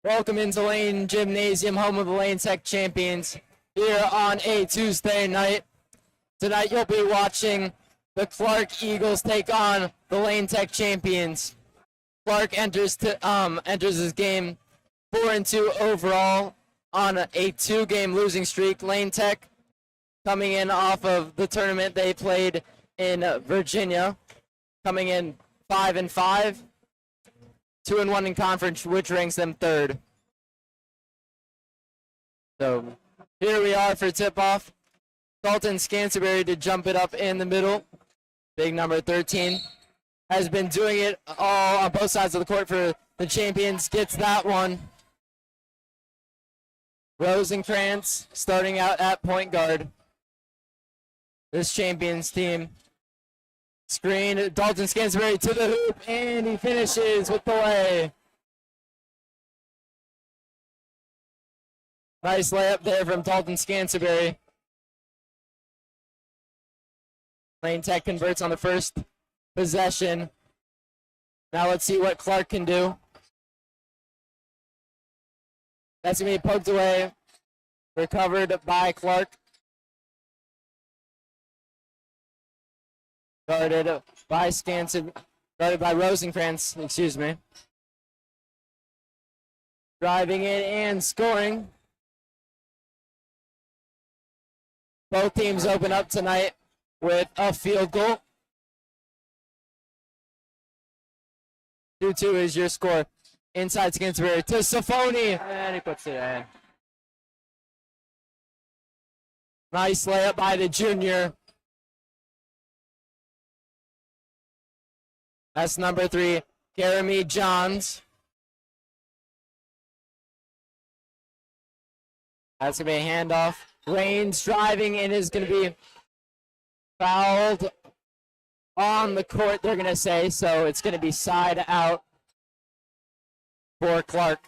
Welcome into Lane Gymnasium, home of the Lane Tech champions, here on a Tuesday night. Tonight you'll be watching the Clark Eagles take on the Lane Tech champions. Clark enters his game 4-2 overall on a 2-game losing streak. Lane Tech coming in off of the tournament they played in Virginia, coming in 5-5. 2-1 in conference, which ranks them third. So here we are for tip-off. Dalton Scanterbury to jump it up in the middle. Big number 13 has been doing it all on both sides of the court for the champions. Gets that one. Rosenkrantz starting out at point guard. This champions team. Screen, Dalton Scanterbury to the hoop, and he finishes with the lay. Nice layup there from Dalton Scanterbury. Lane Tech converts on the first possession. Now let's see what Clark can do. That's going to be poked away. Recovered by Clark. Guarded by Rosenkrantz, excuse me. Driving in and scoring. Both teams open up tonight with a field goal. 2-2 is your score. Inside Scanterbury to Safoni. And he puts it in. Nice layup by the junior. That's number 3, Jeremy Johns. That's going to be a handoff. Raines driving and is going to be fouled on the court, they're going to say. So it's going to be side out for Clark.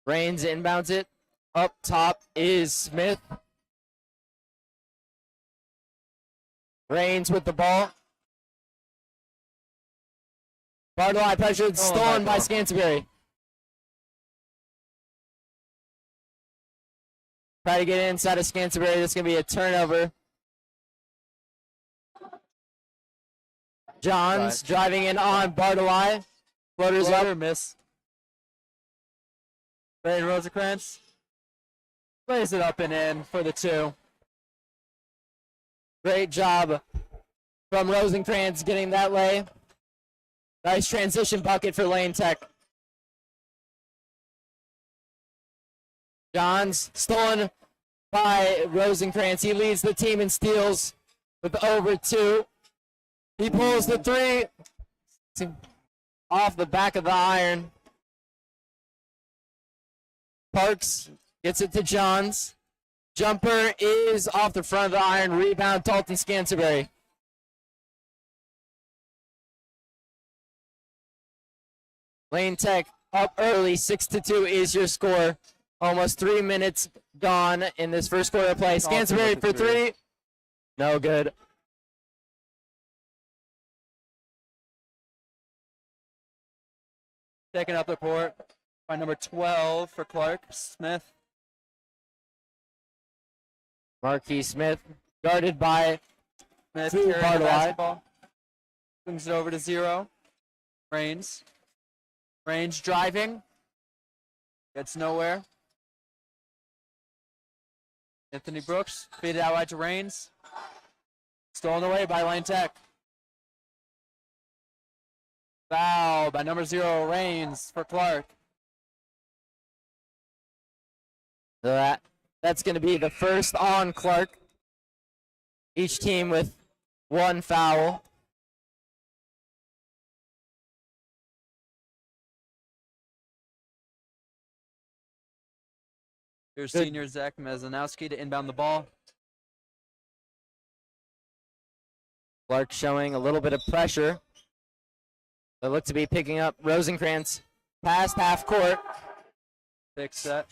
Raines inbounds it. Up top is Smith. Raines with the ball. Bartolai pressured, stolen by Scanterbury. Try to get inside of Scanterbury. That's going to be a turnover. Johns driving in on Bartolai. Floaters up. Miss. Brandon Rosenkrantz plays it up and in for the 2. Great job from Rosenkrantz getting that lay. Nice transition bucket for Lane Tech. Johns stolen by Rosenkrantz. He leads the team in steals with over 2. He pulls the 3 off the back of the iron. Parks gets it to Johns. Jumper is off the front of the iron. Rebound, Dalton Scanterbury. Lane Tech up early, 6-2 is your score. Almost 3 minutes gone in this first quarter of play. Scanterbury for 3. No good. Taken up the court by number 12 for Clark, Smith. Marquis Smith, guarded by Smith Two carrying the Bartlett. basketball. Brings it over to 0. Rains. Rains driving. Gets nowhere. Anthony Brooks, feed it out wide to Rains. Stolen away by Lane Tech. Foul by number 0, Rains for Clark. So that's going to be the first on Clark. Each team with 1 foul. Here's Good. senior Zach Mezanowski to inbound the ball. Clark showing a little bit of pressure. They look to be picking up Rosencrantz past half court. Big set.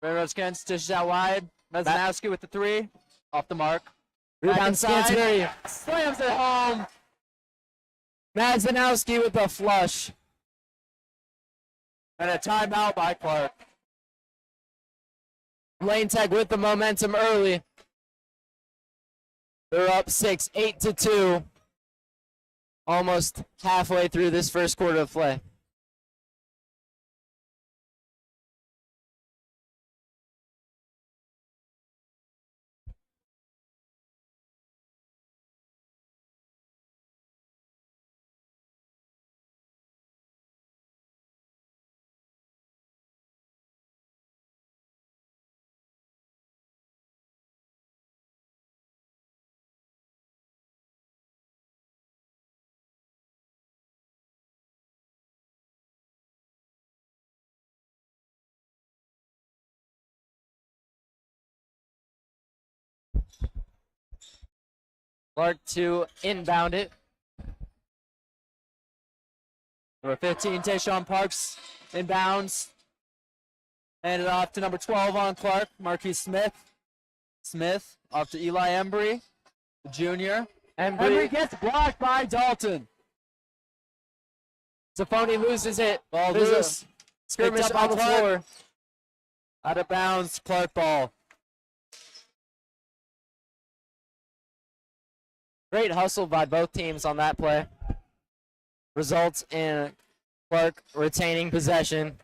Railroad Skins dishes out wide. Mezanowski with the 3. Off the mark. Back Rebound inside. Stansbury. Slams it home. Madzanowski with a flush. And a timeout by Clark. Lane Tech with the momentum early. They're up 6, 8-2. Almost halfway through this first quarter of play. Clark to inbound it. Number 15, Tayshawn Parks inbounds. Handed off to number 12 on Clark, Marquis Smith. Smith off to Eli Embry, the junior. Embry gets blocked by Dalton. Safoni loses it. Ball There's a loose. skirmish Picked up on the by Clark. floor. Out of bounds, Clark ball. Great hustle by both teams on that play. Results in Clark retaining possession.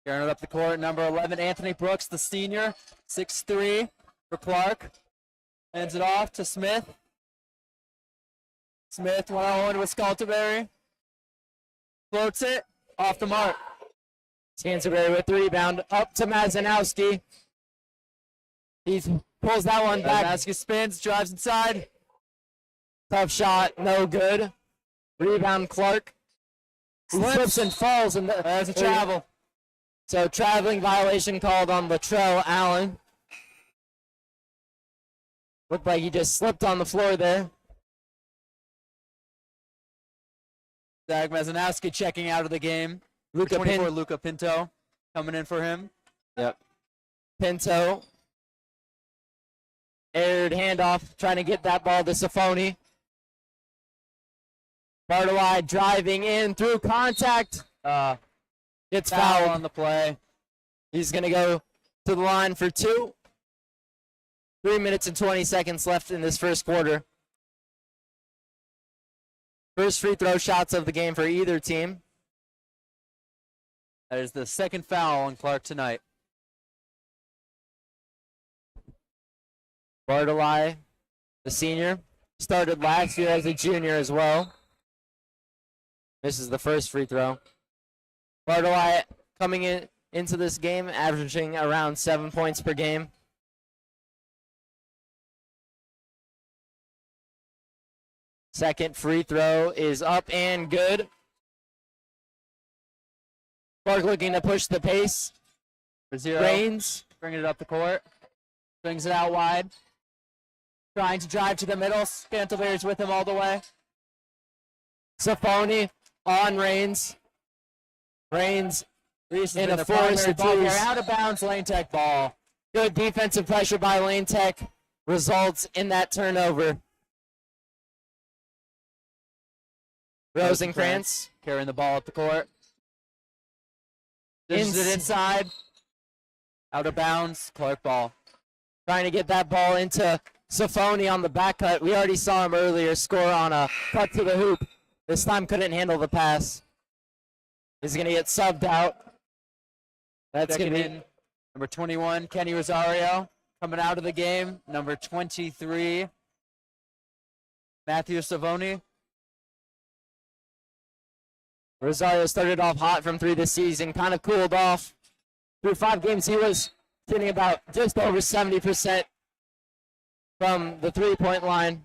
Carrying it up the court, number 11, Anthony Brooks, the senior, 6'3" for Clark. Hands it off to Smith. Smith one-on-one with Sculterberry. Floats it, off the mark. Stansbury with the rebound. Up to Madzanowski. He pulls that one back. Mezanowski spins, drives inside. Tough shot, no good. Rebound Clark. He slips and falls. And There's a travel. So traveling violation called on Latrell Allen. Looked like he just slipped on the floor there. Zach Mezanowski checking out of the game. Luca 24, Luca Pinto coming in for him. Pinto. Aired handoff, trying to get that ball to Safoni. Bartolai driving in through contact. Gets Foul fouled. on the play. He's going to go to the line for 2. 3 minutes and 20 seconds left in this first quarter. First free throw shots of the game for either team. That is the second foul on Clark tonight. Bartolai, the senior, started last year as a junior as well. This is the first free throw. Bartolai coming into this game, averaging around 7 points per game. Second free throw is up and good. Clark looking to push the pace. For 0. Rains. Bringing it up the court. Brings it out wide. Trying to drive to the middle. Scantleberry's with him all the way. Safoni on Rains. Rains Reese has in been a the primary force of ball carrier. twos. Out of bounds, Lane Tech ball. Good defensive pressure by Lane Tech results in that turnover. Rosencrantz carrying the ball up the court. Dishes it inside. Out of bounds. Clark ball. trying to get that ball into Safoni on the back cut. We already saw him earlier score on a cut to the hoop. This time couldn't handle the pass. He's going to get subbed out. That's going to be number 21, Kenny Rosario, coming out of the game. Number 23, Matthew Savoni. Rosario started off hot from 3 this season, kind of cooled off. Through 5 games, he was shooting about just over 70% from the 3-point line.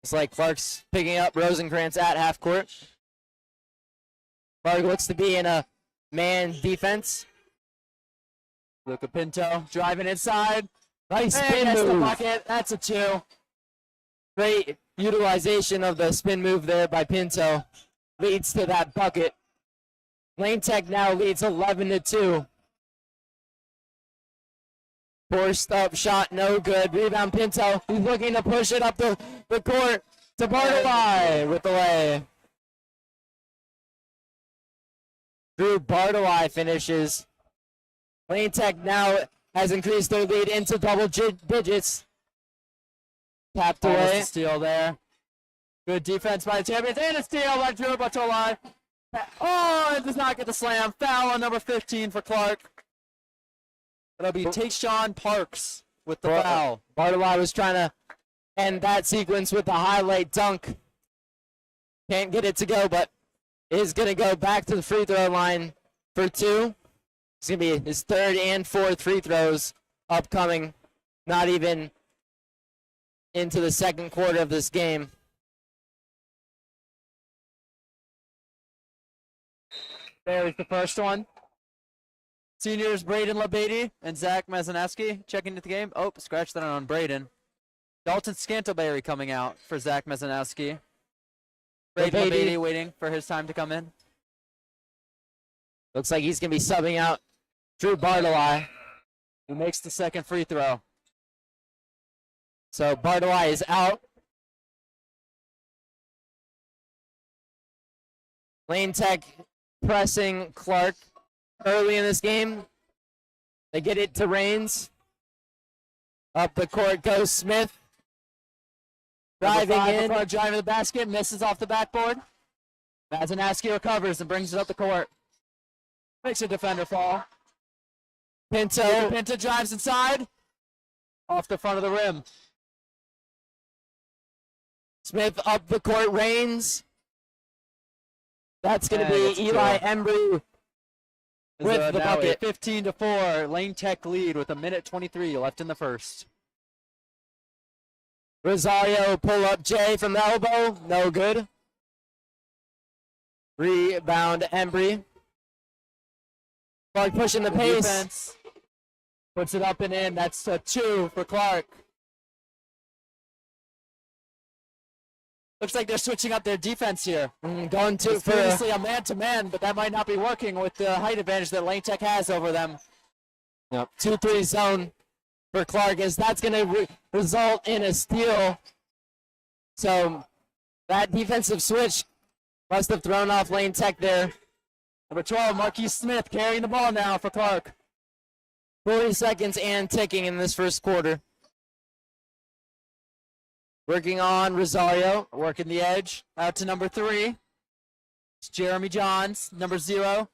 It's like Clark's picking up Rosencrantz at half court. Clark looks to be in a man defense. Luca Pinto driving inside. Nice And spin gets the move. bucket. That's a 2. Great utilization of the spin move there by Pinto. Leads to that bucket. Lane Tech now leads 11-2. Forced up shot, no good. Rebound Pinto. He's looking to push it up the court to Bartolai with the lay. Drew Bartolai finishes. Lane Tech now has increased their lead into double digits. Tapped Almost away. a steal there. Good defense by the champions. And a steal by Drew Bartolai. Oh, it does not get the slam. Foul on number 15 for Clark. That'll be Tayshawn Parks with the foul. Bartolai was trying to end that sequence with a highlight dunk. Can't get it to go, but is going to go back to the free throw line for 2. It's going to be his 3rd and 4th free throws upcoming. Not even into the second quarter of this game. There's the first one. Seniors Braden LeBady and Zach Mazaneski checking into the game. Oh, scratch that on Braden. Dalton Scantleberry coming out for Zach Mazaneski. Braden LeBady waiting for his time to come in. Looks like he's going to be subbing out Drew Bartolai, who makes the second free throw. So Bartolai is out. Lane Tech pressing Clark early in this game. They get it to Rains. Up the court goes Smith. Driving in. Driving the basket, misses off the backboard. Mazaneski recovers and brings it up the court. Makes a defender fall. Pinto drives inside. Off the front of the rim. Smith up the court, Rains. That's going to be Eli Embry with the bucket. 15-4, Lane Tech lead with 1:23 left in the first. Rosario pull up Jay from the elbow, no good. Rebound Embry. Clark pushing the pace. Defense. Puts it up and in. That's a 2 for Clark. Looks like they're switching up their defense here. Going to it's previously a man-to-man, but that might not be working with the height advantage that Lane Tech has over them. Yep. 2-3 zone for Clark, as that's going to result in a steal. So that defensive switch must have thrown off Lane Tech there. Number 12, Marquise Smith carrying the ball now for Clark. 40 seconds and ticking in this first quarter. Working on Rosario. Working the edge. Out to number 3. It's Jeremy Johns. Number 0.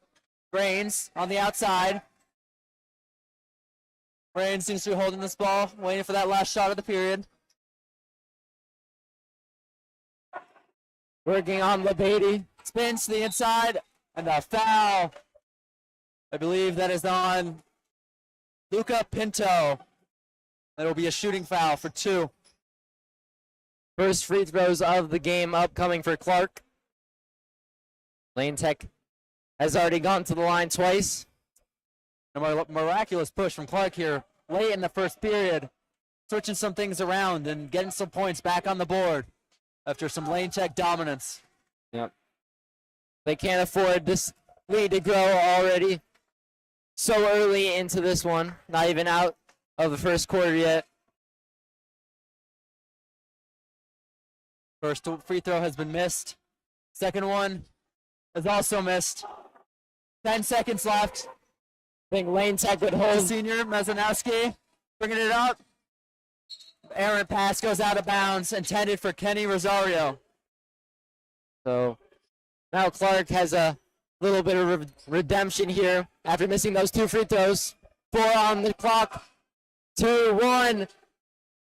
Brains on the outside. Brains seems to be holding this ball, waiting for that last shot of the period. Working on LeBady. Spins to the inside. And a foul. I believe that is on Luca Pinto. That will be a shooting foul for 2. First free throws of the game upcoming for Clark. Lane Tech has already gone to the line twice. A miraculous push from Clark here late in the first period. Switching some things around and getting some points back on the board after some Lane Tech dominance. Yep. They can't afford this lead to grow already. So early into this one, not even out of the first quarter yet. First free throw has been missed. Second one is also missed. 10 seconds left. I think Lane Tech would The hold. senior Mazanowski bringing it up. Errant pass goes out of bounds, intended for Kenny Rosario. So now Clark has a little bit of redemption here after missing those 2 free throws. 4 on the clock. 2-1.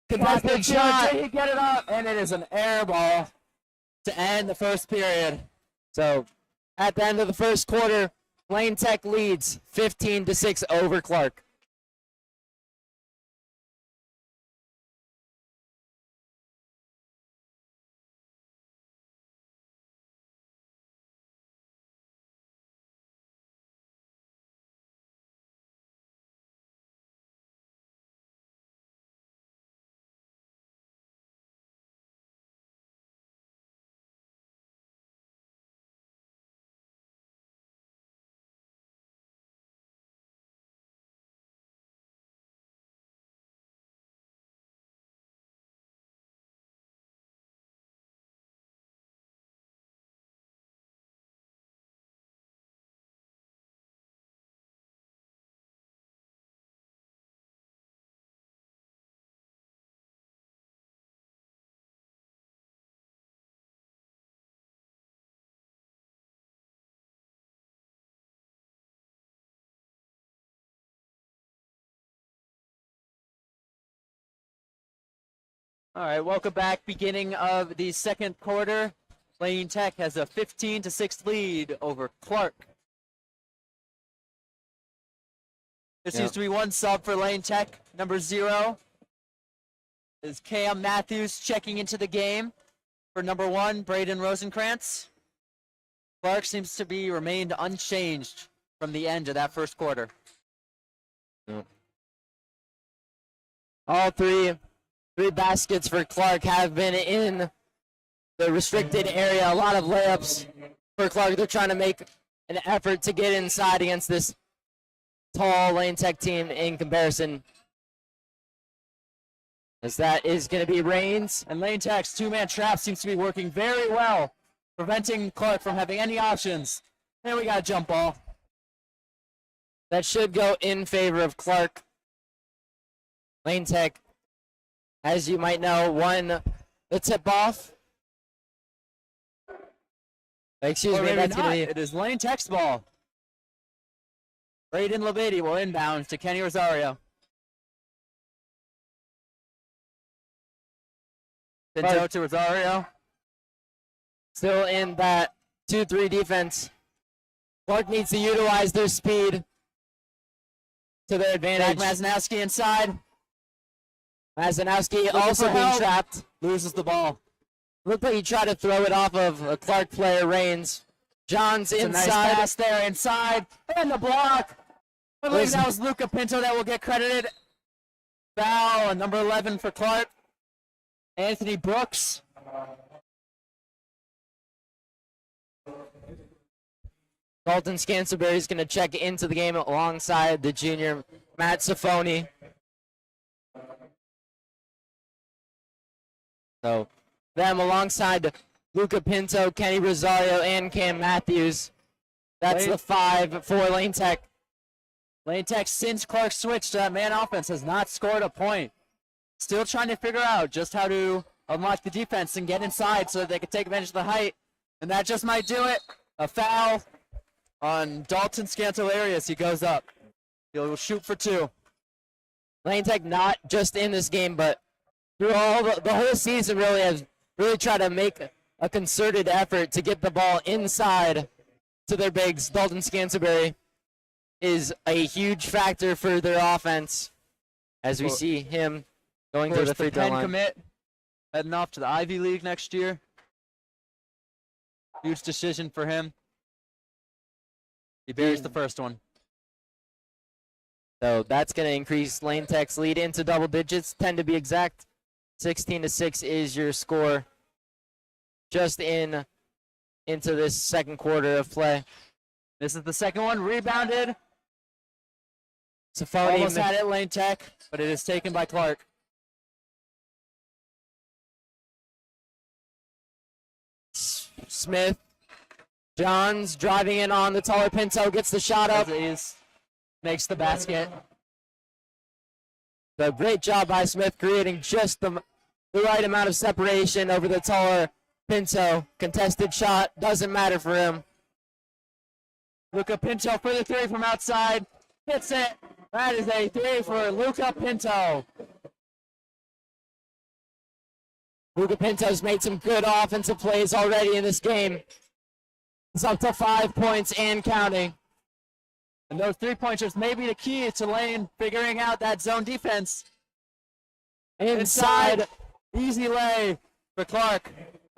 Contested shot. He get it up, and it is an air ball to end the first period. So at the end of the first quarter, Lane Tech leads 15-6 over Clark. All right, welcome back. Beginning of the second quarter. Lane Tech has a 15-6 lead over Clark. There seems to be one sub for Lane Tech. Number 0 is Cam Matthews checking into the game. For number 1, Braden Rosenkrantz. Clark seems to be remained unchanged from the end of that first quarter. All three baskets for Clark have been in the restricted area. A lot of layups for Clark. They're trying to make an effort to get inside against this tall Lane Tech team in comparison. As that is going to be Rains. And Lane Tech's two-man trap seems to be working very well, preventing Clark from having any options. And we got a jump ball. That should go in favor of Clark. Lane Tech, as you might know, won the tip-off. Excuse Or me, maybe that's not. going to be... It is Lane Tech's ball. Braden Levady will inbound to Kenny Rosario. Pinto to Rosario. Still in that 2-3 defense. Clark needs to utilize their speed to their Jack advantage. Mazanowski inside. Mazanowski Looking also for being help. trapped. Loses the ball. Looked like he tried to throw it off of a Clark player, Rains. John's It's a nice inside. pass there inside. And the block. I believe Listen. that was Luca Pinto that will get credited. Foul on number 11 for Clark. Anthony Brooks. Dalton Scanterbury is going to check into the game alongside the junior Matt Safoni. So, them alongside Luca Pinto, Kenny Rosario, and Cam Matthews. That's the 5 for Lane Tech. Lane Tech, since Clark switched to that man offense, has not scored a point. Still trying to figure out just how to unlock the defense and get inside so that they can take advantage of the height. And that just might do it. A foul on Dalton Scantillary as he goes up. He'll shoot for 2. Lane Tech not just in this game, but through all the whole season really has really tried to make a concerted effort to get the ball inside to their bigs. Dalton Scanterbury is a huge factor for their offense as we see him going Of to course, the free throw Penn line. commit, heading off to the Ivy League next year. Huge decision for him. He buries the first one. So that's going to increase Lane Tech's lead into double digits, 10 to be exact. 16-6 is your score just into this second quarter of play. This is the second one. Rebounded. Safoni Almost had it, Lane Tech, but it is taken by Clark. Smith. Johns driving in on the taller Pinto, gets the shot up. Aziz makes the basket. So great job by Smith creating just the right amount of separation over the taller Pinto. Contested shot, doesn't matter for him. Luca Pinto for the three from outside. Hits it. That is a three for Luca Pinto. Luca Pinto's made some good offensive plays already in this game. He's up to 5 points and counting. And those three-pointers may be the key to Lane figuring out that zone defense. Inside, Easy lay for Clark.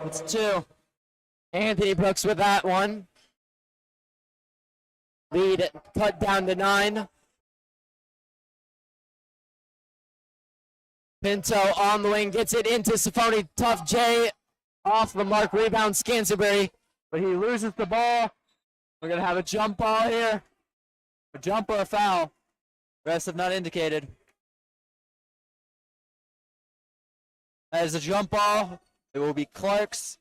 It's two. Anthony Brooks with that one. Lead cut down to 9. Pinto on the wing, gets it into Safoni. Tough J off the mark. Rebound, Scanterbury. But he loses the ball. We're going to have a jump ball here. A jump or a foul. Refs have not indicated. As a jump ball, it will be Clark's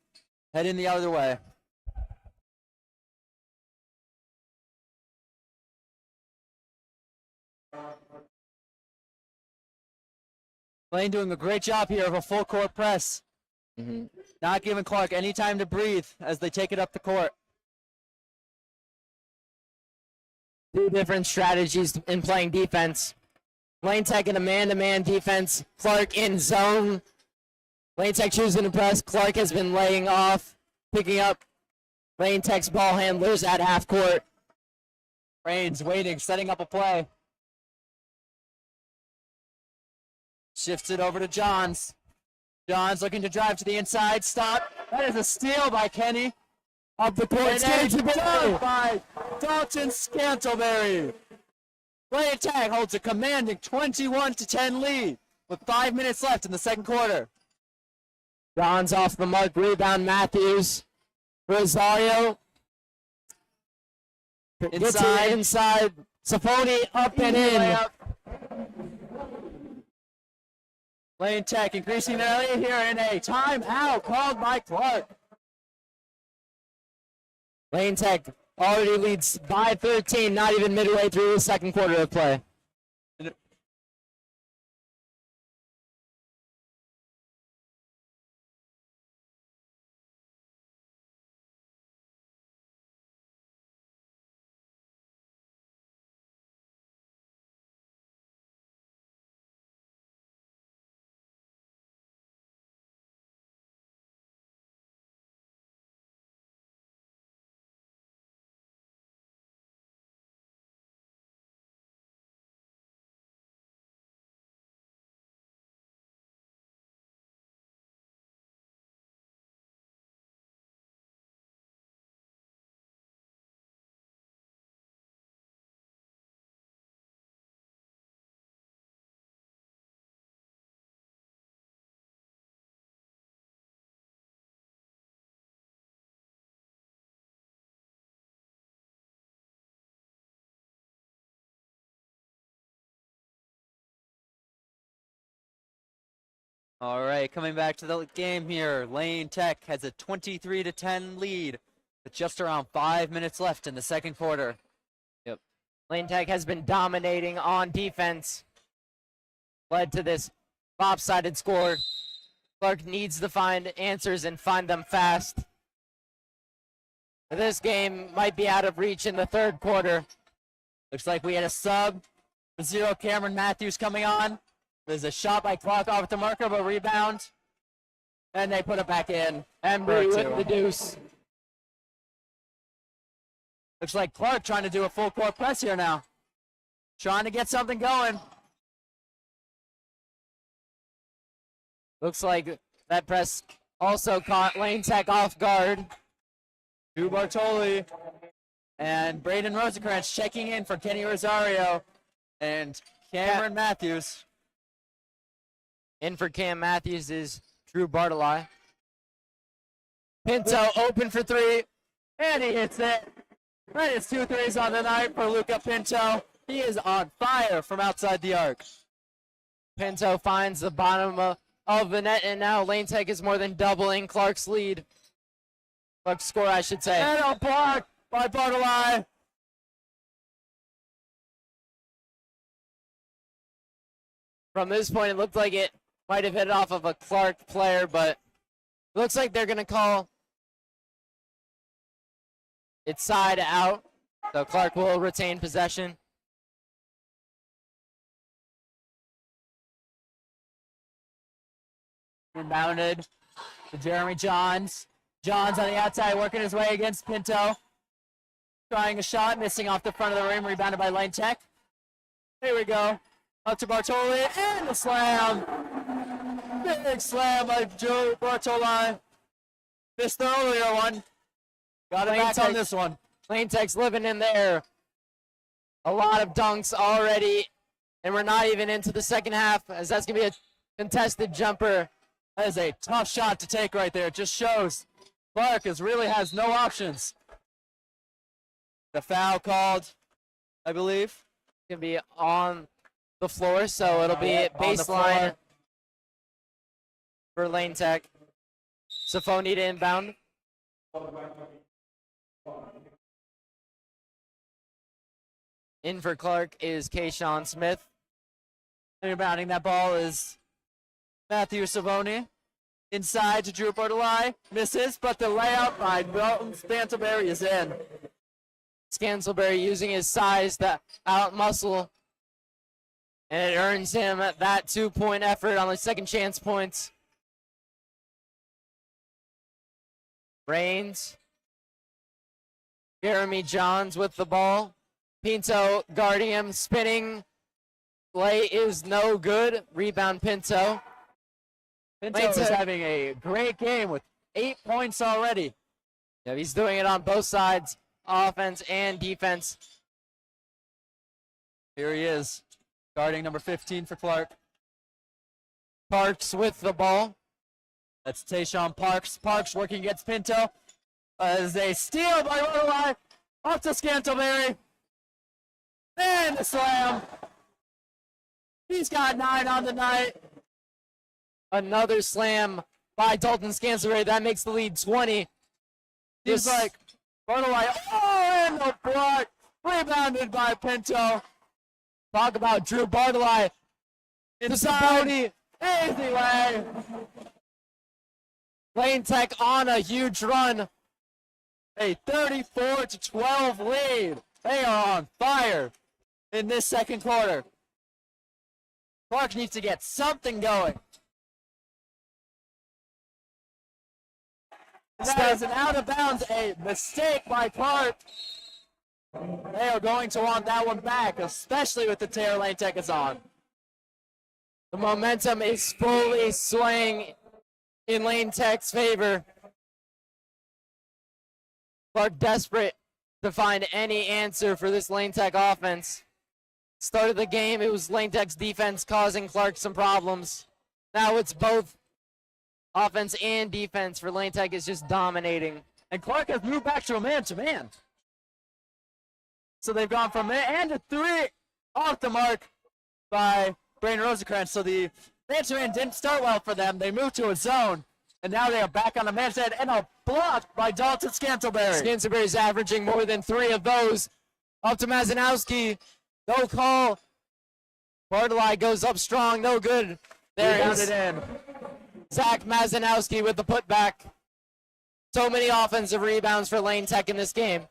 heading the other way. Lane doing a great job here of a full court press. Not giving Clark any time to breathe as they take it up the court. Two different strategies in playing defense. Lane Tech in a man-to-man defense. Clark in zone. Lane Tech choosing to press. Clark has been laying off, picking up Lane Tech's ball handlers at half court. Reigns waiting, setting up a play. Shifts it over to Johns. Johns looking to drive to the inside. Stop. That is a steal by Kenny. Up the court, Scantleberry by Dalton Scantleberry. Lane Tech holds a commanding 21-10 lead with 5 minutes left in the second quarter. Johns off the mark, rebound Matthews. Rosario gets it inside. Safoni up and in. Layup. Lane Tech increasing their lead here in a timeout called by Clark. Lane Tech already leads by 13, not even midway through the second quarter of play. All right, coming back to the game here. Lane Tech has a 23-10 lead with just around 5 minutes left in the second quarter. Lane Tech has been dominating on defense. Led to this lopsided score. Clark needs to find answers and find them fast. This game might be out of reach in the third quarter. Looks like we had a sub. Zero Cameron Matthews coming on. There's a shot by Clark off the marker, but rebound. And they put it back in. Embry with the deuce. Looks like Clark trying to do a full court press here now. Trying to get something going. Looks like that press also caught Lane Tech off guard. Drew Bartoli and Braden Rosencrantz checking in for Kenny Rosario and Cameron Matthews. In for Cam Matthews is Drew Bartoli. Pinto open for three. And he hits it. Right, it's 2 threes on the night for Luca Pinto. He is on fire from outside the arc. Pinto finds the bottom of the net, and now Lane Tech is more than doubling Clark's lead. Clark's score, I should say. And a block by Bartolai. From this point, it looked like it might have hit off of a Clark player, but it looks like they're going to call it side out. So Clark will retain possession. Rebounded to Jeremy Johns. Johns on the outside working his way against Pinto. Trying a shot, missing off the front of the rim, rebounded by Lane Tech. Here we go. Up to Bartoli, and the slam. Big slam by Joe Bartoli. Missed the earlier one. Got it Lane back Tech- on this one. Lane Tech's living in the air. A lot of dunks already, and we're not even into the second half, as that's going to be a contested jumper. That is a tough shot to take right there. It just shows Clark really has no options. The foul called, I believe. Going to be on the floor, so it'll be On the baseline floor. for Lane Tech. Safoni to inbound. In for Clark is Kayshawn Smith. Rebounding that ball is Matthew Savoni. Inside to Drew Bartolai. Misses, but the layup by Dalton Stantelberry is in. Scansselberry using his size to out-muscle, and it earns him that 2-point effort on the second chance points. Reigns. Jeremy Johns with the ball. Pinto guarding him, spinning. Play is no good. Rebound Pinto. Pinto Lane is Tech- having a great game with 8 points already. Yeah, he's doing it on both sides, offense and defense. Here he is, guarding number 15 for Clark. Parks with the ball. That's Tayshawn Parks. Parks working against Pinto. As a steal by Bartolai. Off to Scantleberry. And the slam. He's got 9 on the night. Another slam by Dalton Scansberry. That makes the lead 20. He's This- like, Bartolai. Oh, and the block. Rebounded by Pinto. Talk about Drew Bartolai. Inside. Safoni. Easy way. Lane Tech on a huge run. A 34-12 lead. They are on fire in this second quarter. Clark needs to get something going. That is an out of bounds, a mistake by Clark. They are going to want that one back, especially with the tear Lane Tech is on. The momentum is fully swaying in Lane Tech's favor. Clark desperate to find any answer for this Lane Tech offense. Start of the game, it was Lane Tech's defense causing Clark some problems. Now it's both offense and defense for Lane Tech is just dominating. And Clark has moved back to a man-to-man. So they've gone from man to 3 off the mark by Braden Rosencrantz. So the man-to-man didn't start well for them. They moved to a zone, and now they are back on a man-to-man and a block by Dalton Scantleberry. Scansberry's averaging more than 3 of those. Up to Mazanowski. No call. Bartolai goes up strong. No good. There Rebounded is in. Zach Mazanowski with the putback. So many offensive rebounds for Lane Tech in this game.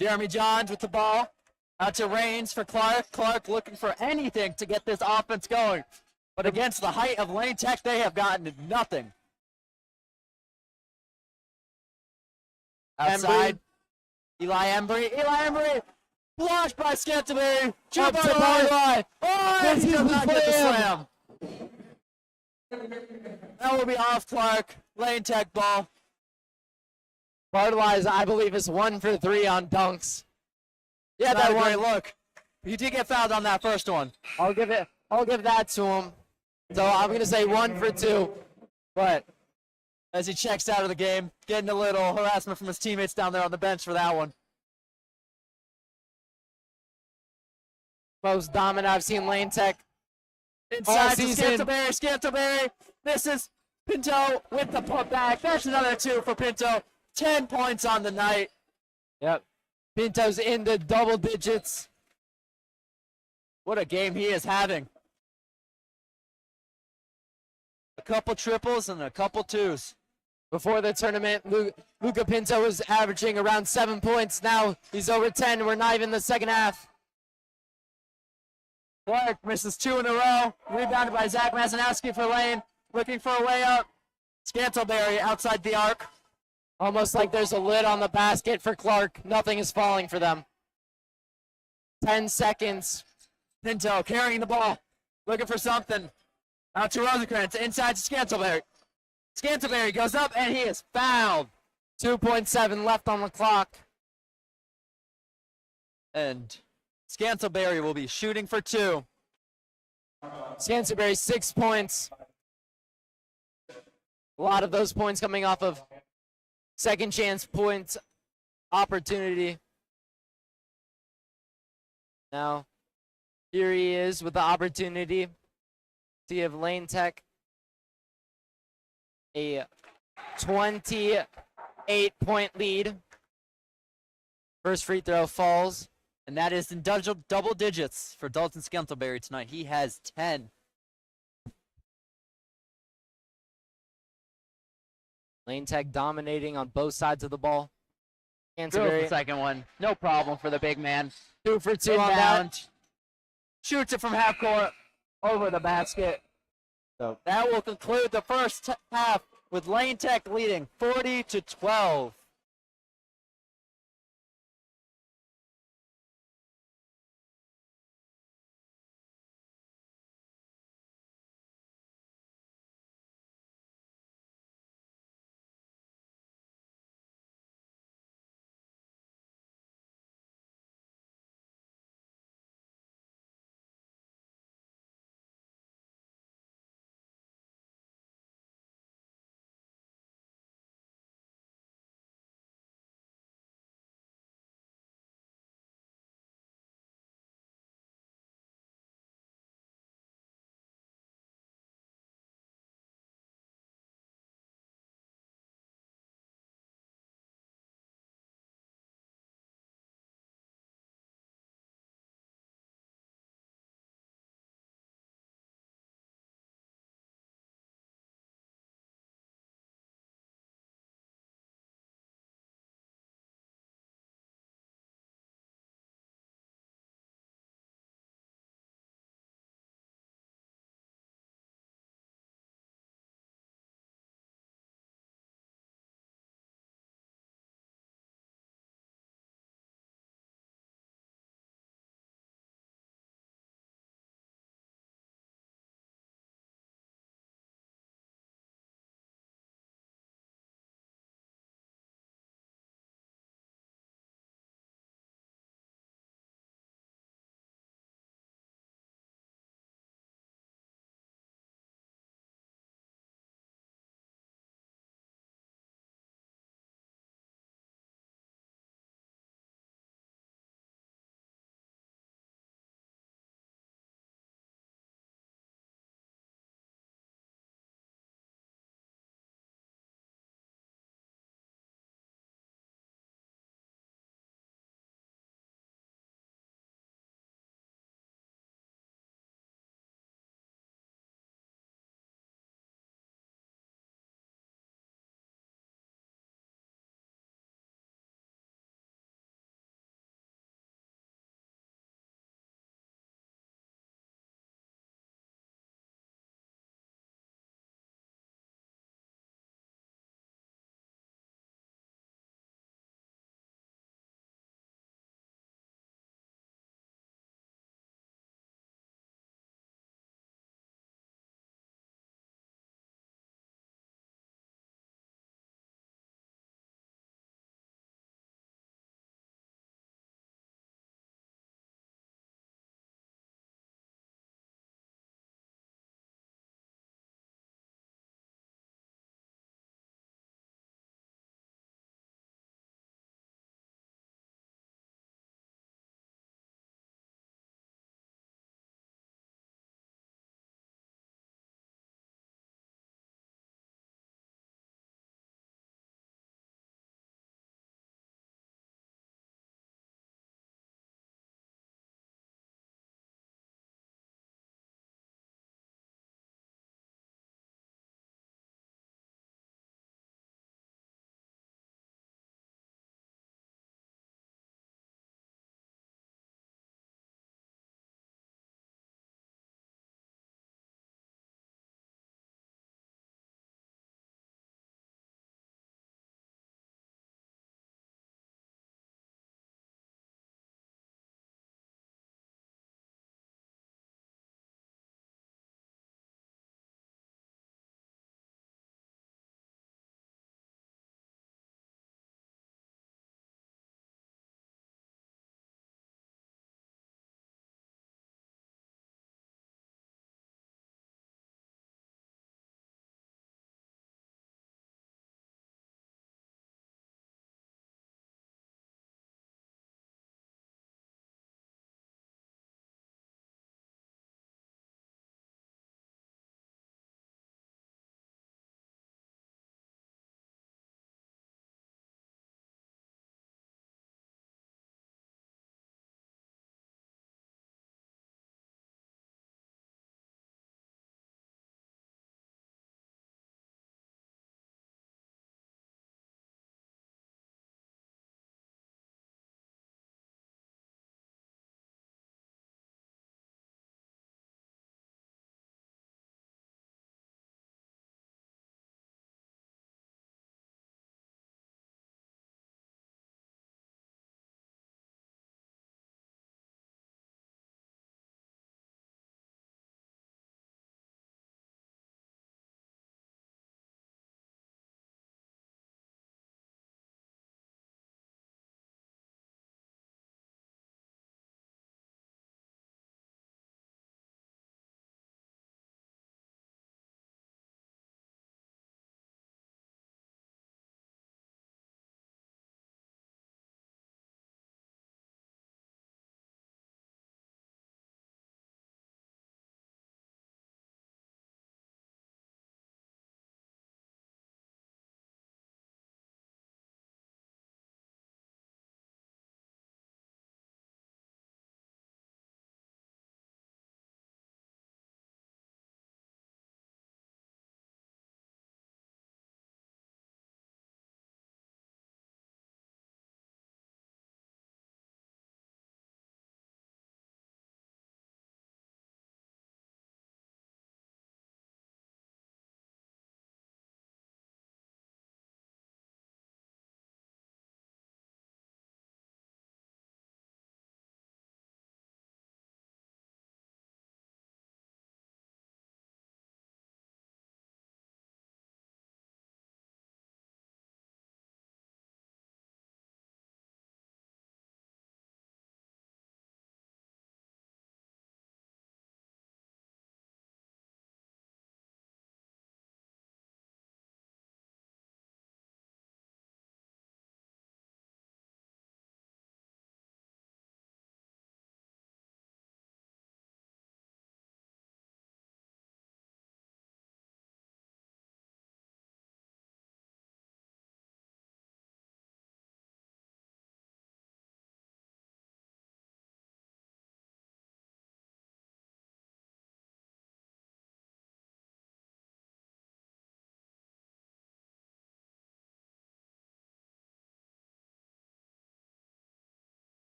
Jeremy Johns with the ball. Out to Reigns for Clark. Clark looking for anything to get this offense going. But against the height of Lane Tech, they have gotten nothing. Outside, Eli Embry. Eli Embry blocked by Scantleberry. Up to Bartolai. Oh, and he This does is not the get the slam. slam. That will be off Clark. Lane Tech ball. Bartolai, I believe, is 1 for 3 on dunks. Yeah, Not that a great one. look. He did get fouled on that first one. I'll give that to him. So I'm gonna say 1 for 2. But as he checks out of the game, getting a little harassment from his teammates down there on the bench for that one. Most dominant I've seen Lane Tech all Inside to season. Scantleberry. Scantleberry. This is Pinto with the putback. That's another 2 for Pinto. 10 points on the night. Yep. Pinto's in the double digits. What a game he is having. A couple triples and a couple 2s. Before the tournament, Luca Pinto was averaging around 7 points. Now he's over 10. We're not even in the second half. Clark misses 2 in a row. Rebounded by Zach Mazanowski for Lane. Looking for a layup. Scantleberry outside the arc. Almost like there's a lid on the basket for Clark. Nothing is falling for them. 10 seconds. Pinto carrying the ball. Looking for something. Out to Rosenkrantz. Inside to Scantleberry. Scantleberry goes up and he is fouled. 2.7 left on the clock. And Scantleberry will be shooting for 2. Scantleberry 6 points. A lot of those points coming off of second chance points opportunity. Now, here he is with the opportunity to give Lane Tech a 28-point lead. First free throw falls. And that is in double digits for Dalton Scantleberry tonight. He has 10. Lane Tech dominating on both sides of the ball. Drills the Scantleberry second one. No problem for the big man. 2 for 2 on that. Inbound. Shoots it from half court over the basket. So that will conclude the first half with Lane Tech leading 40-12.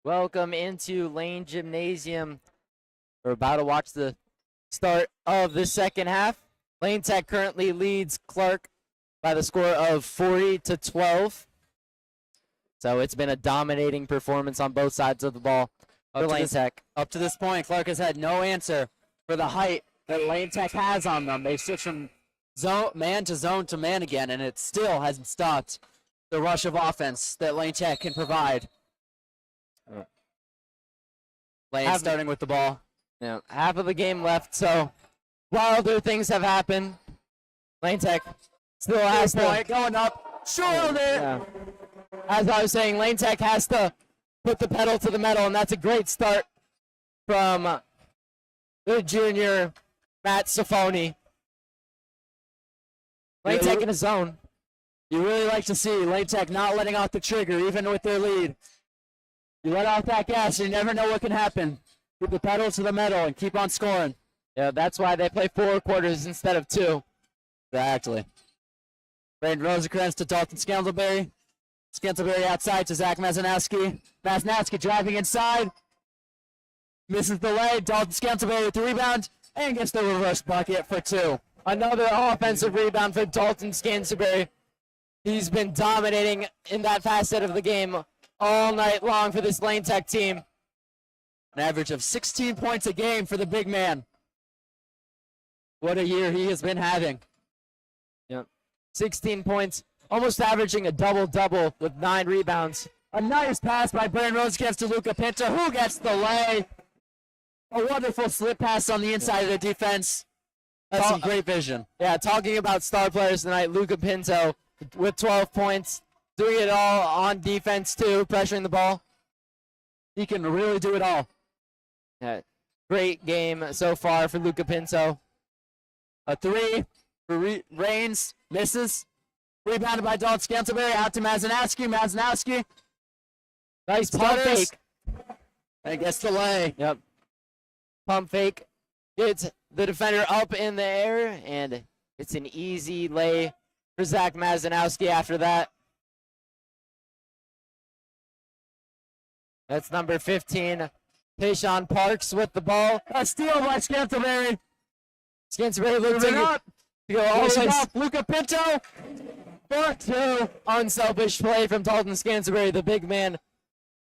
Welcome into Lane Gymnasium. We're about to watch the start of the second half. Lane Tech currently leads Clark by the score of 40-12. So it's been a dominating performance on both sides of the ball for Lane Tech. Up to this point, Clark has had no answer for the height that Lane Tech has on them. They've switched from man to man again, and it still hasn't stopped the rush of offense that Lane Tech can provide. Lane starting with the ball. Yeah, half of the game left, so wilder things have happened. Lane Tech still has to going up, shoulder. Yeah. As I was saying, Lane Tech has to put the pedal to the metal, and that's a great start from the junior Matt Safoni. Lane Tech in a zone. You really like to see Lane Tech not letting off the trigger, even with their lead. You let off that gas, you never know what can happen. Keep the pedal to the metal and keep on scoring. Yeah, that's why they play 4 quarters instead of 2. Exactly. Braden Rosencrantz to Dalton Scantleberry. Scantleberry outside to Zach Mazanowski. Mazanowski driving inside. Misses the lay. Dalton Scantleberry with the rebound and gets the reverse bucket for 2. Another offensive rebound for Dalton Scantleberry. He's been dominating in that facet of the game all night long for this Lane Tech team. An average of 16 points a game for the big man. What a year he has been having. Yep. 16 points, almost averaging a double-double with 9 rebounds. A nice pass by Brandon Rosencrantz to Luca Pinto, who gets the lay. A wonderful slip pass on the inside of the defense. That's some great vision. Yeah, talking about star players tonight, Luca Pinto with 12 points, doing it all on defense too, pressuring the ball. He can really do it all. Yeah, great game so far for Luca Pinto. A 3 for Reigns, misses. Rebounded by Dalton Scantleberry, out to Mazanowski. Mazanowski. Nice pump fake. And gets the lay. Yep. Pump fake. Gets the defender up in the air, and it's an easy lay for Zach Mazanowski after that. That's number 15, Tayshawn Parks with the ball. A steal by Scantleberry. Scantleberry looking up to go all the way off. Luca Pinto. 4-2. Unselfish play from Dalton Scantleberry. The big man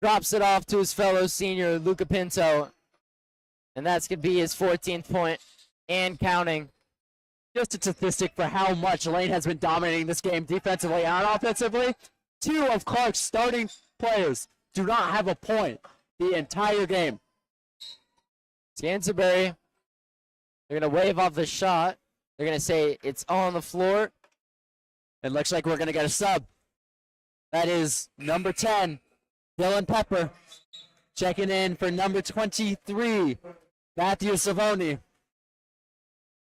drops it off to his fellow senior, Luca Pinto. And that's going to be his 14th point and counting. Just a statistic for how much Lane has been dominating this game defensively and offensively. 2 of Clark's starting players do not have a point the entire game. Scantleberry, they're going to wave off the shot. They're going to say it's on the floor. It looks like we're going to get a sub. That is number 10, Dylan Pepper, checking in for number 23, Matthew Savoni.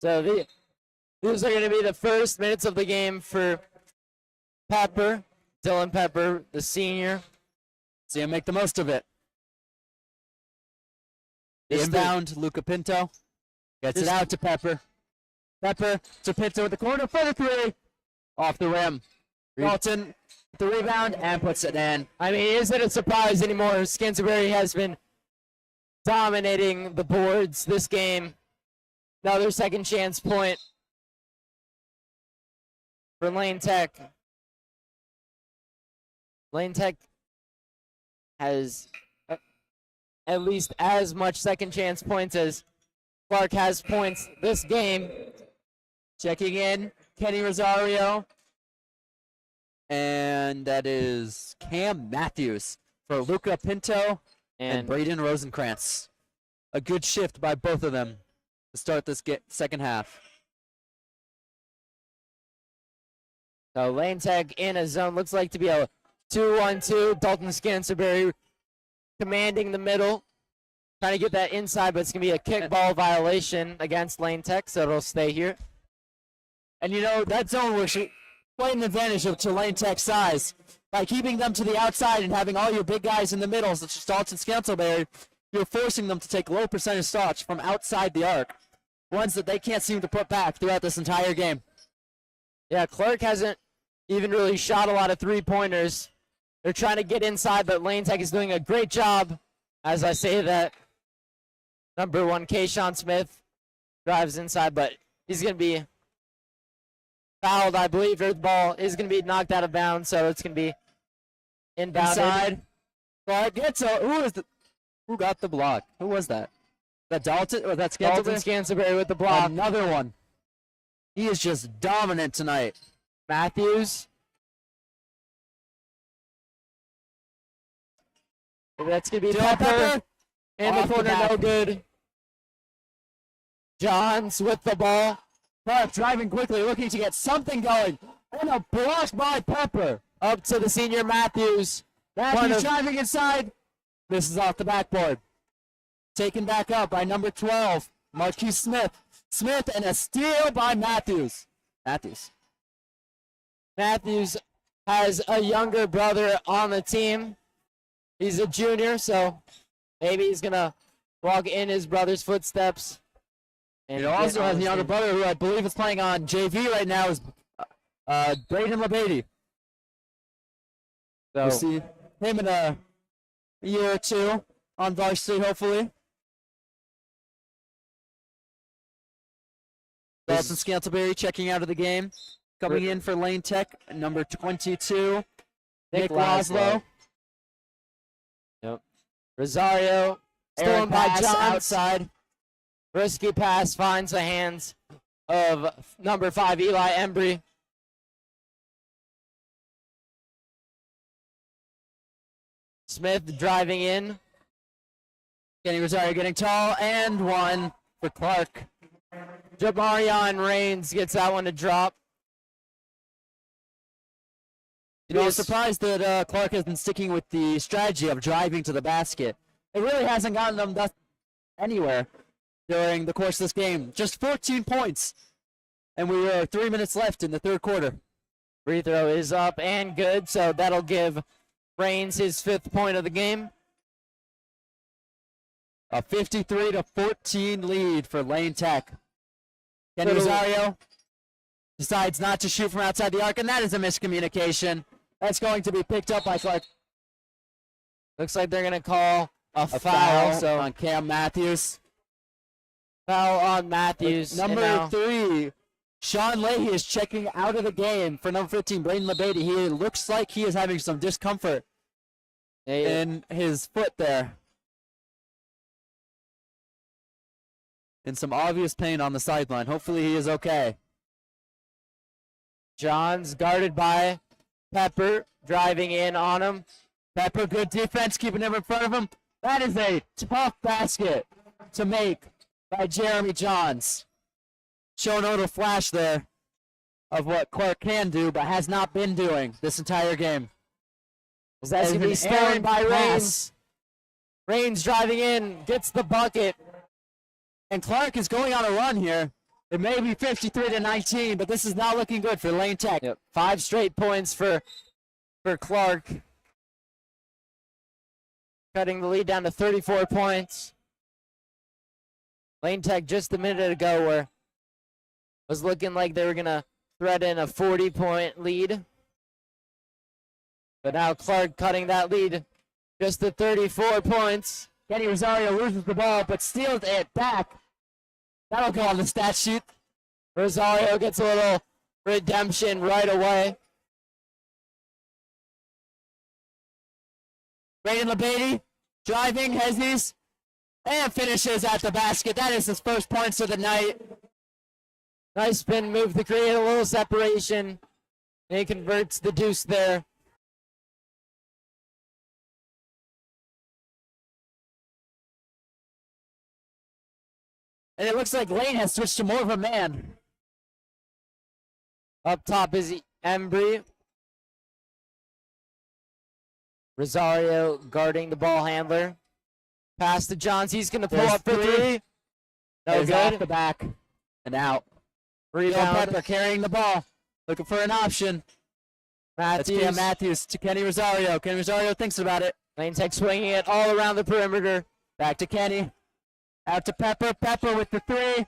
So these are going to be the first minutes of the game for Pepper, Dylan Pepper, the senior. See him make the most of it. The inbound, Luca Pinto gets it out to Pepper. Pepper to Pinto with the corner for the 3. Off the rim. Dalton with the rebound and puts it in. I mean, is it a surprise anymore? Scantleberry has been dominating the boards this game. Another second chance point for Lane Tech. Lane Tech has at least as much second chance points as Clark has points this game. Checking in, Kenny Rosario. And that is Cam Matthews for Luca Pinto and Braden Rosencrantz. A good shift by both of them to start this second half. So Lane Tech in a zone. Looks like to be a 2-1-2. Dalton Scantleberry commanding the middle. Trying to get that inside, but it's going to be a kickball violation against Lane Tech, so it'll stay here. And you know, that zone was quite an advantage to Lane Tech's size. By keeping them to the outside and having all your big guys in the middle, such as Dalton Scantleberry, you're forcing them to take low percentage shots from outside the arc. Ones that they can't seem to put back throughout this entire game. Yeah, Clark hasn't even really shot a lot of three-pointers. They're trying to get inside, but Lane Tech is doing a great job As I say that, number 1, Kayshawn Smith drives inside, but he's going to be fouled, I believe, or the ball is going to be knocked out of bounds, so it's going to be inbounded. Inside. Clark gets who got the block? Who was that? That Dalton? Or that's Dalton Scanterbury with the block. Another one. He is just dominant tonight. Matthews. That's going to be Pepper. In the Off the corner, back. no good. Johns with the ball. Clark driving quickly, looking to get something going. And a block by Pepper. Up to the senior Matthews. Matthews driving inside. This is off the backboard. Taken back up by number 12, Marquise Smith. Smith and a steal by Matthews. Matthews has a younger brother on the team. He's a junior, so maybe he's going to walk in his brother's footsteps. And He also get on has a the younger team. brother who I believe is playing on JV right now is Braden LeBady. We'll So, see him in a year or two on varsity, hopefully. Dalton Scantleberry checking out of the game. Coming in for Lane Tech, number 22, Nick Laszlo. Yep. Rosario, stolen Aaron by pass Johns. outside. Risky pass finds the hands of number 5, Eli Embry. Smith driving in. Kenny Rosario getting tall, and one for Clark. Jamarion Reigns gets that one to drop. You know, I'm Yes. surprised that Clark has been sticking with the strategy of driving to the basket. It really hasn't gotten them anywhere during the course of this game. Just 14 points, and we were 3 minutes left in the third quarter. Free throw is up and good, so that'll give Reigns his 5th point of the game. A 53-14 lead for Lane Tech. Kenny Little- Rosario decides not to shoot from outside the arc, and that is a miscommunication. That's going to be picked up by Clark. Looks like they're going to call a A foul, so on Cam Matthews. foul on Matthews. and Number now 3, Sean Leahy is checking out of the game for number 15, Braden LeBady. He looks like he is having some discomfort in his foot there. And some obvious pain on the sideline. Hopefully he is okay. Johns guarded by Pepper, driving in on him. Pepper, good defense, keeping him in front of him. That is a tough basket to make by Jeremy Johns. Showing a little flash there of what Clark can do, but has not been doing this entire game. That's going to be An stolen errant by pass. Reigns. Reigns driving in, gets the bucket. And Clark is going on a run here. It may be 53-19, but this is not looking good for Lane Tech. Yep. 5 straight points for Clark. Cutting the lead down to 34 points. Lane Tech just a minute ago was looking like they were going to threaten a 40-point lead. But now Clark cutting that lead just to 34 points. Kenny Rosario loses the ball, but steals it back. That'll go on the stat sheet. Rosario gets a little redemption right away. Braden LeBady driving, Hezes, and finishes at the basket. That is his first points of the night. Nice spin move to create a little separation. And he converts the deuce there. And it looks like Lane has switched to more of a man. Up top is Embry. Rosario guarding the ball handler. Pass to Johns. He's going to pull There's up for three. three. No Is off good. the back and out. Rebound. Pepper carrying the ball, looking for an option. That's Cam Matthews. Matthews to Kenny Rosario. Kenny Rosario thinks about it. Lane Tech swinging it all around the perimeter. Back to Kenny. Out to Pepper. Pepper with the three.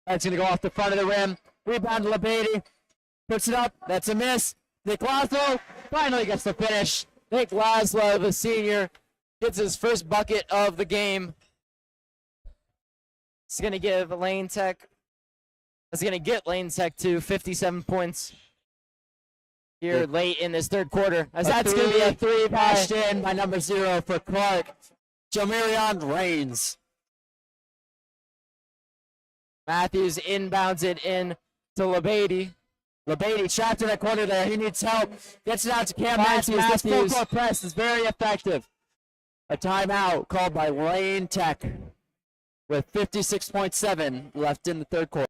That's going to go off the front of the rim. Rebound to LeBady. Puts it up. That's a miss. Nick Laszlo finally gets the finish. Nick Laszlo, the senior, gets his first bucket of the game. It's going to give Lane Tech. It's going to get Lane Tech to 57 points here late in this third quarter. As that's going to be a three Bashed in by number 0 for Clark. Jamirion Reigns. Matthews inbounds it in to LeBady. LeBady trapped in that corner there. He needs help. Gets it out to Cam Finds Matthews. This full Matthews. court press is very effective. A timeout called by Lane Tech with 56.7 left in the third quarter.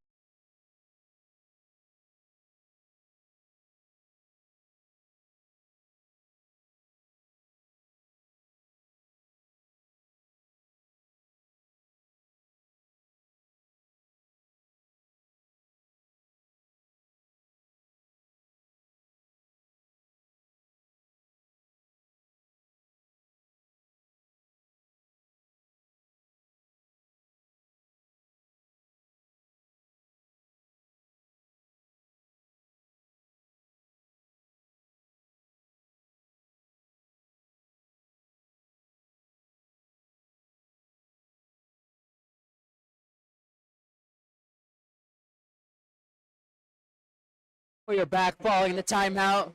We are back following the timeout.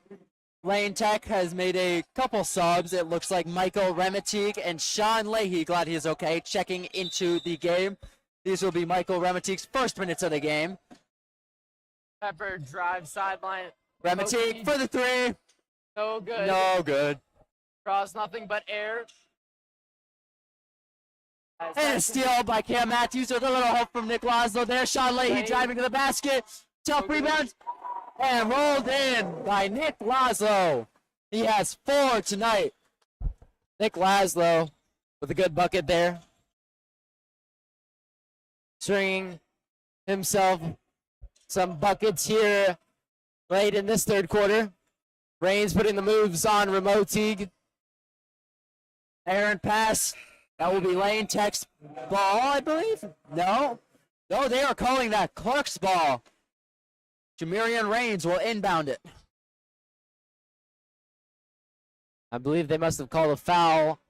Lane Tech has made a couple subs. It looks like Michael Remetique and Sean Leahy, glad he is okay, checking into the game. These will be Michael Remetique's first minutes of the game. Pepper drive sideline. Remetique for the three. No good. No good. Draws nothing but air. And a steal by Cam Matthews with a little help from Nick Laszlo there. Sean Leahy driving to the basket. Tough rebound. And rolled in by Nick Laszlo. He has 4 tonight. Nick Laszlo with a good bucket there. Stringing himself some buckets here late in this third quarter. Reigns putting the moves on Remotique. Aaron pass. That will be Lane Tech's ball, I believe. No, they are calling that Clark's ball. Jamirion Reigns will inbound it. I believe they must have called a foul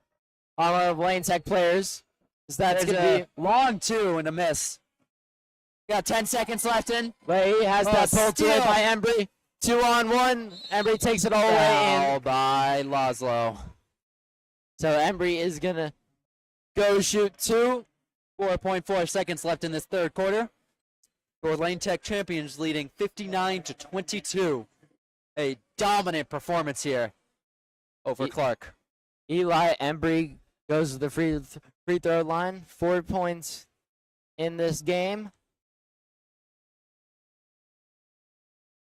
on one of Lane Tech players. That's There's going to a long 2 and a miss. Got 10 seconds left in. be. Leahy has that pulled away steal. by Embry. 2-on-1. Embry takes it all the way Foul in. by Laszlo. So Embry is going to go shoot 2. 4.4 seconds left in this third quarter. For Lane Tech champions leading 59-22. A dominant performance here over Clark. Eli Embry goes to the free throw line. 4 points in this game.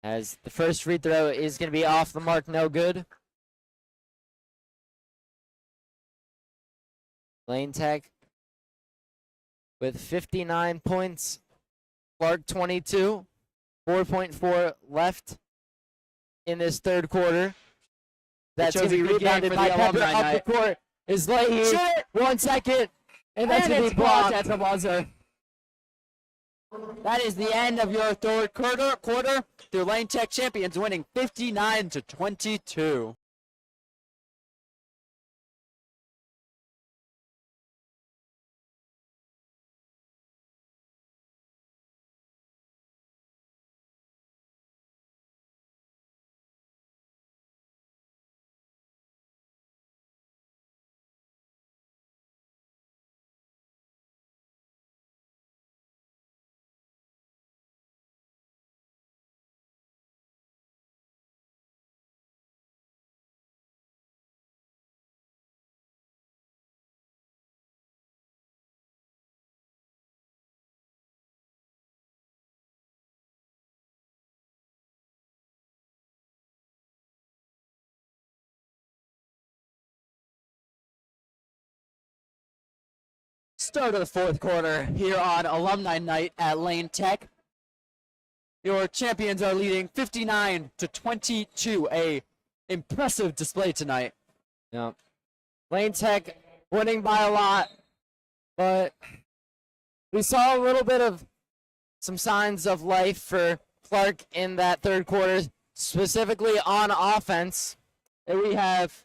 As the first free throw is going to be off the mark, no good. Lane Tech with 59 points. Clark 22. 4.4 left in this third quarter. That's going to be rebounded by Pepper up the court. Is Leahy. 1 second. And that's going to be blocked at the buzzer. That is the end of your third quarter. The Lane Tech champions winning 59-22. Start of the fourth quarter here on Alumni Night at Lane Tech. Your champions are leading 59-22. A impressive display tonight. Yeah. Lane Tech winning by a lot, but we saw a little bit of some signs of life for Clark in that third quarter, specifically on offense. And we have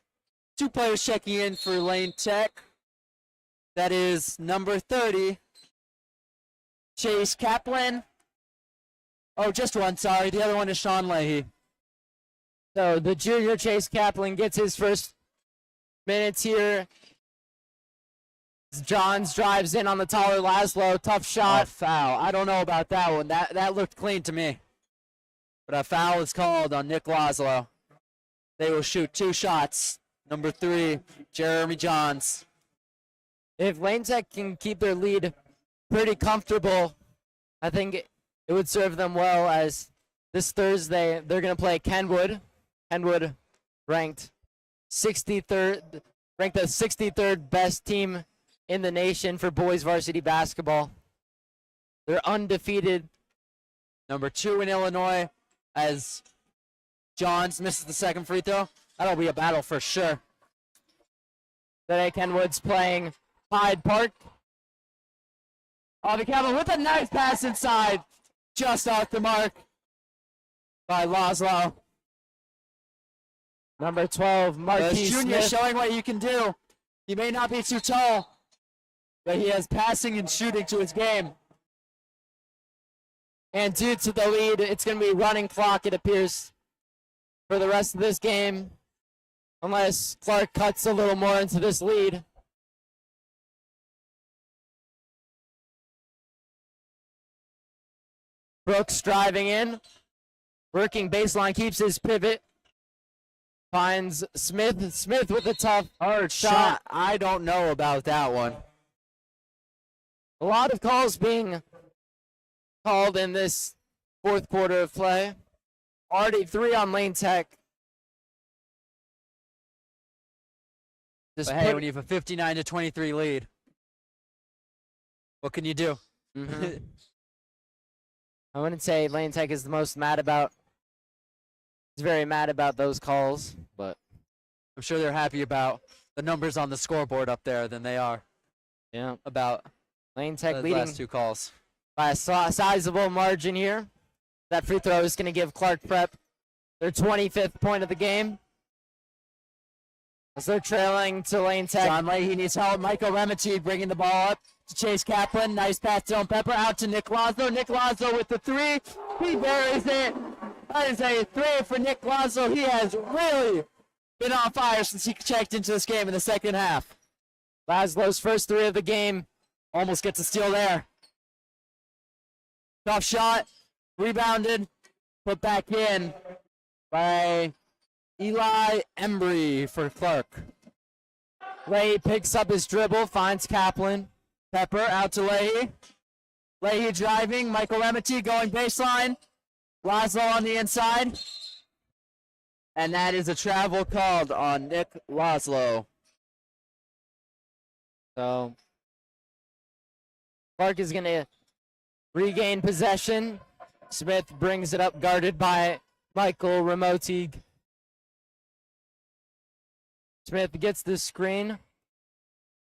Two players checking in for Lane Tech. That is number 30, Chase Kaplan. Oh, just one, sorry. The other one is Sean Leahy. So the junior Chase Kaplan gets his first minutes here. Johns drives in on the taller Laszlo. Tough shot. Foul. I don't know about that one. That looked clean to me. But a foul is called on Nick Laszlo. They will shoot 2 shots. Number 3, Jeremy Johns. If Lane Tech can keep their lead pretty comfortable, I think it would serve them well, as this Thursday they're going to play Kenwood. Kenwood ranked 63rd, ranked the 63rd best team in the nation for boys varsity basketball. They're undefeated. Number 2 in Illinois, as Johns misses the second free throw. That'll be a battle for sure. Today Kenwood's playing Hyde Park. Avi Campbell with a nice pass inside. Just off the mark by Laszlo. Number 12, Marquis Junior Smith. showing what you can do. He may not be too tall, but he has passing and shooting to his game. And due to the lead, it's going to be running clock, it appears, for the rest of this game, unless Clark cuts a little more into this lead. Brooks driving in, working baseline, keeps his pivot, finds Smith. Smith with a tough Hard shot. I don't know about that one. A lot of calls being called in this fourth quarter of play. Already 3 on Lane Tech. But hey, when you have a 59-23 lead, what can you do? Mhm. I wouldn't say Lane Tech is the most mad about. He's very mad about those calls, but I'm sure they're happy about the numbers on the scoreboard up there than they are yeah, about Lane Tech the leading last 2 calls. by a sizable margin here. That free throw is going to give Clark Prep their 25th point of the game, as they're trailing to Lane Tech. John Leahy needs help. Michael Remity bringing the ball up to Chase Kaplan. Nice pass to Dylan Pepper. Out to Nick Laszlo. Nick Laszlo with the 3. He buries it. That is a 3 for Nick Laszlo. He has really been on fire since he checked into this game in the second half. Laszlo's first 3 of the game. Almost gets a steal there. Tough shot. Rebounded. Put back in by Eli Embry for Clark. Leahy picks up his dribble, finds Kaplan. Pepper out to Leahy. Leahy driving. Michael Remity going baseline. Laszlo on the inside. And that is a travel called on Nick Laszlo. So Clark is going to regain possession. Smith brings it up, guarded by Michael Remotig. Smith gets the screen,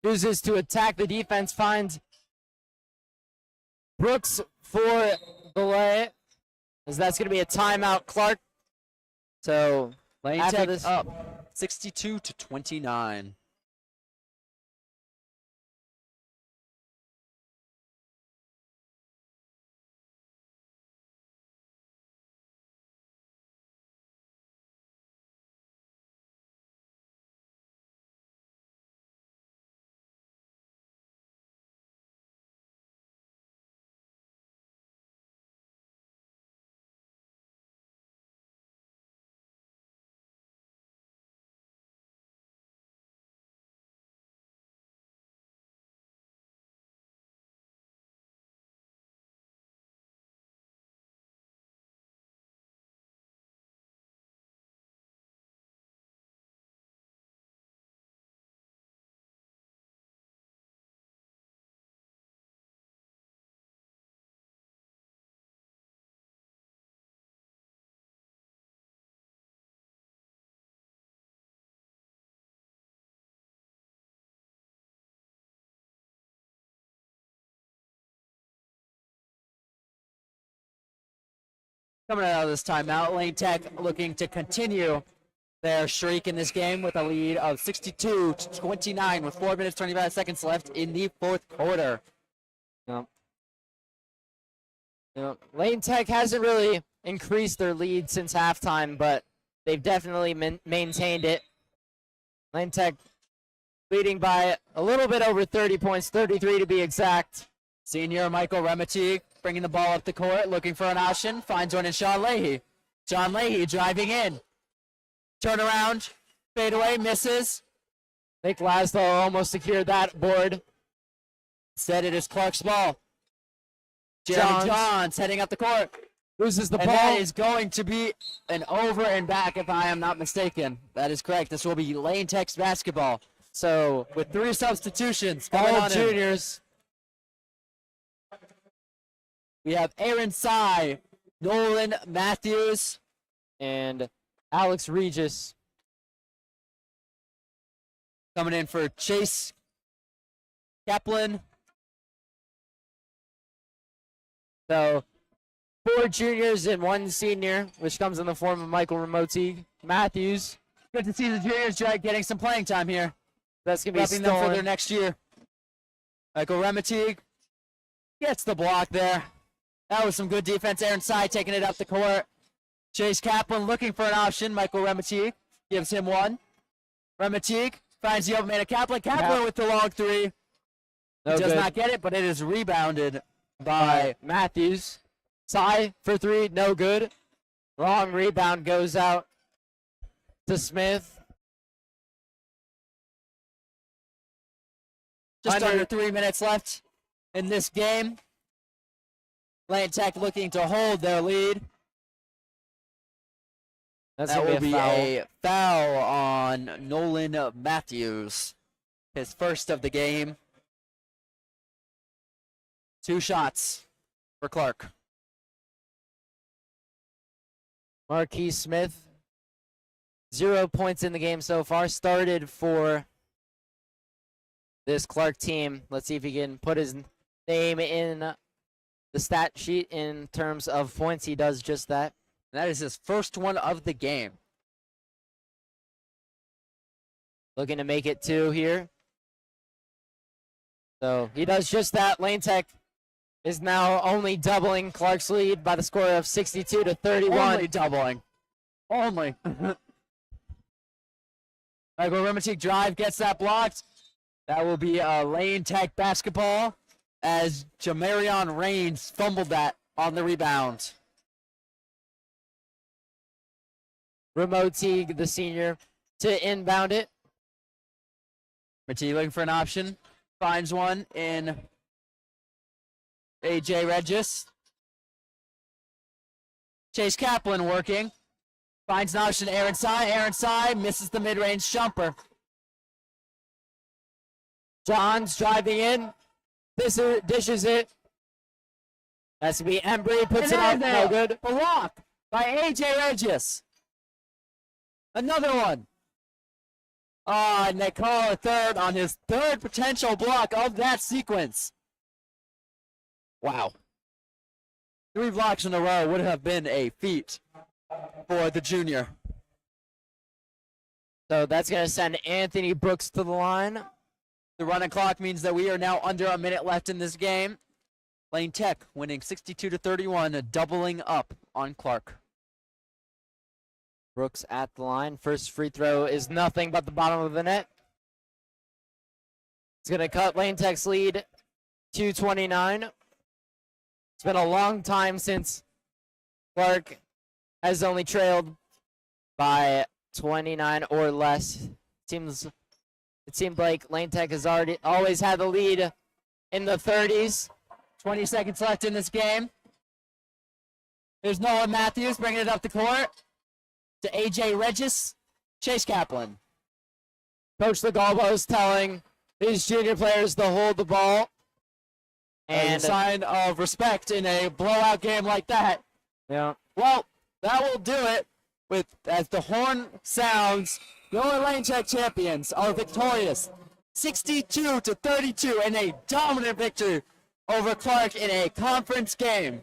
chooses to attack the defense, finds Brooks for the lay, as that's going to be a timeout. Clark. So Lane after Tech this, up 62-29. Coming out of this timeout, Lane Tech looking to continue their streak in this game with a lead of 62-29 with 4 minutes 25 seconds left in the fourth quarter. Yep. Lane Tech hasn't really increased their lead since halftime, but they've definitely maintained it. Lane Tech leading by a little bit over 30 points, 33 to be exact. Senior Michael Remeti bringing the ball up the court, looking for an option, finds one in Sean Leahy. Sean Leahy driving in. Turn around, fade away, misses. Nick Laszlo almost secured that board. Instead, it is Clark's ball. Jeremy Johns heading up the court. Loses the And ball. that is going to be an over and back, if I am not mistaken. That is correct. This will be Lane Tech's basketball. So, with 3 substitutions coming All on in, juniors. we have Aaron Sy, Nolan Matthews, And Alex Regis. coming in for Chase Kaplan. So 4 juniors and 1 senior, which comes in the form of Michael Ramoti Matthews. Good to see the juniors getting some playing time here. That's going to be Prepping them for their stolen. next year. Michael Remeti gets the block there. That was some good defense. Aaron Sy taking it up the court. Chase Kaplan looking for an option. Michael Remeti gives him one. Remeti finds the open man of Kaplan. Kaplan with the long 3. No Does good. not get it, but it is rebounded By by Matthews. Sy for 3, no good. Long rebound goes out to Smith. just under 3 minutes left in this game. Lane Tech looking to hold their lead. That's That going will to be be a foul. a foul on Nolan Matthews. His first of the game. 2 shots for Clark. Marquise Smith, 0 points in the game so far. Started for this Clark team. Let's see if he can put his name in the stat sheet in terms of points. He does just that. That is his first one of the game. Looking to make it 2 here. So he does just that. Lane Tech is now only doubling Clark's lead by the score of 62 to 31. Only doubling. Only. Michael Remeti drive gets that blocked. That will be a Lane Tech basketball as Jamarion Rains fumbled that on the rebound. Remote Teague, the senior, to inbound it. Remeti looking for an option. Finds one in AJ Regis. Chase Kaplan working. Finds an option to Aaron Sy. Aaron Sy misses the mid-range jumper. Johns driving in. Dishes it. Has to be Embry. Puts it up. No good. Block by AJ Regis. Another one. And they call a third on his third potential block of that sequence. Wow. 3 blocks in a row would have been a feat for the junior. So that's going to send Anthony Brooks to the line. The running clock means that we are now under a minute left in this game. Lane Tech winning 62-31, doubling up on Clark. Brooks at the line. First free throw is nothing but the bottom of the net. It's going to cut Lane Tech's lead to 29. It's been a long time since Clark has only trailed by 29 or less. It seemed like Lane Tech has always had the lead in the 30s. 20 seconds left in this game. There's Nolan Matthews bringing it up the court to AJ Regis. Chase Kaplan. Coach Legalbo is telling these junior players to hold the ball. And a sign of respect in a blowout game like that. Yeah. Well, that will do it with as the horn sounds. Your Lane Tech champions are victorious 62-32 in a dominant victory over Clark in a conference game.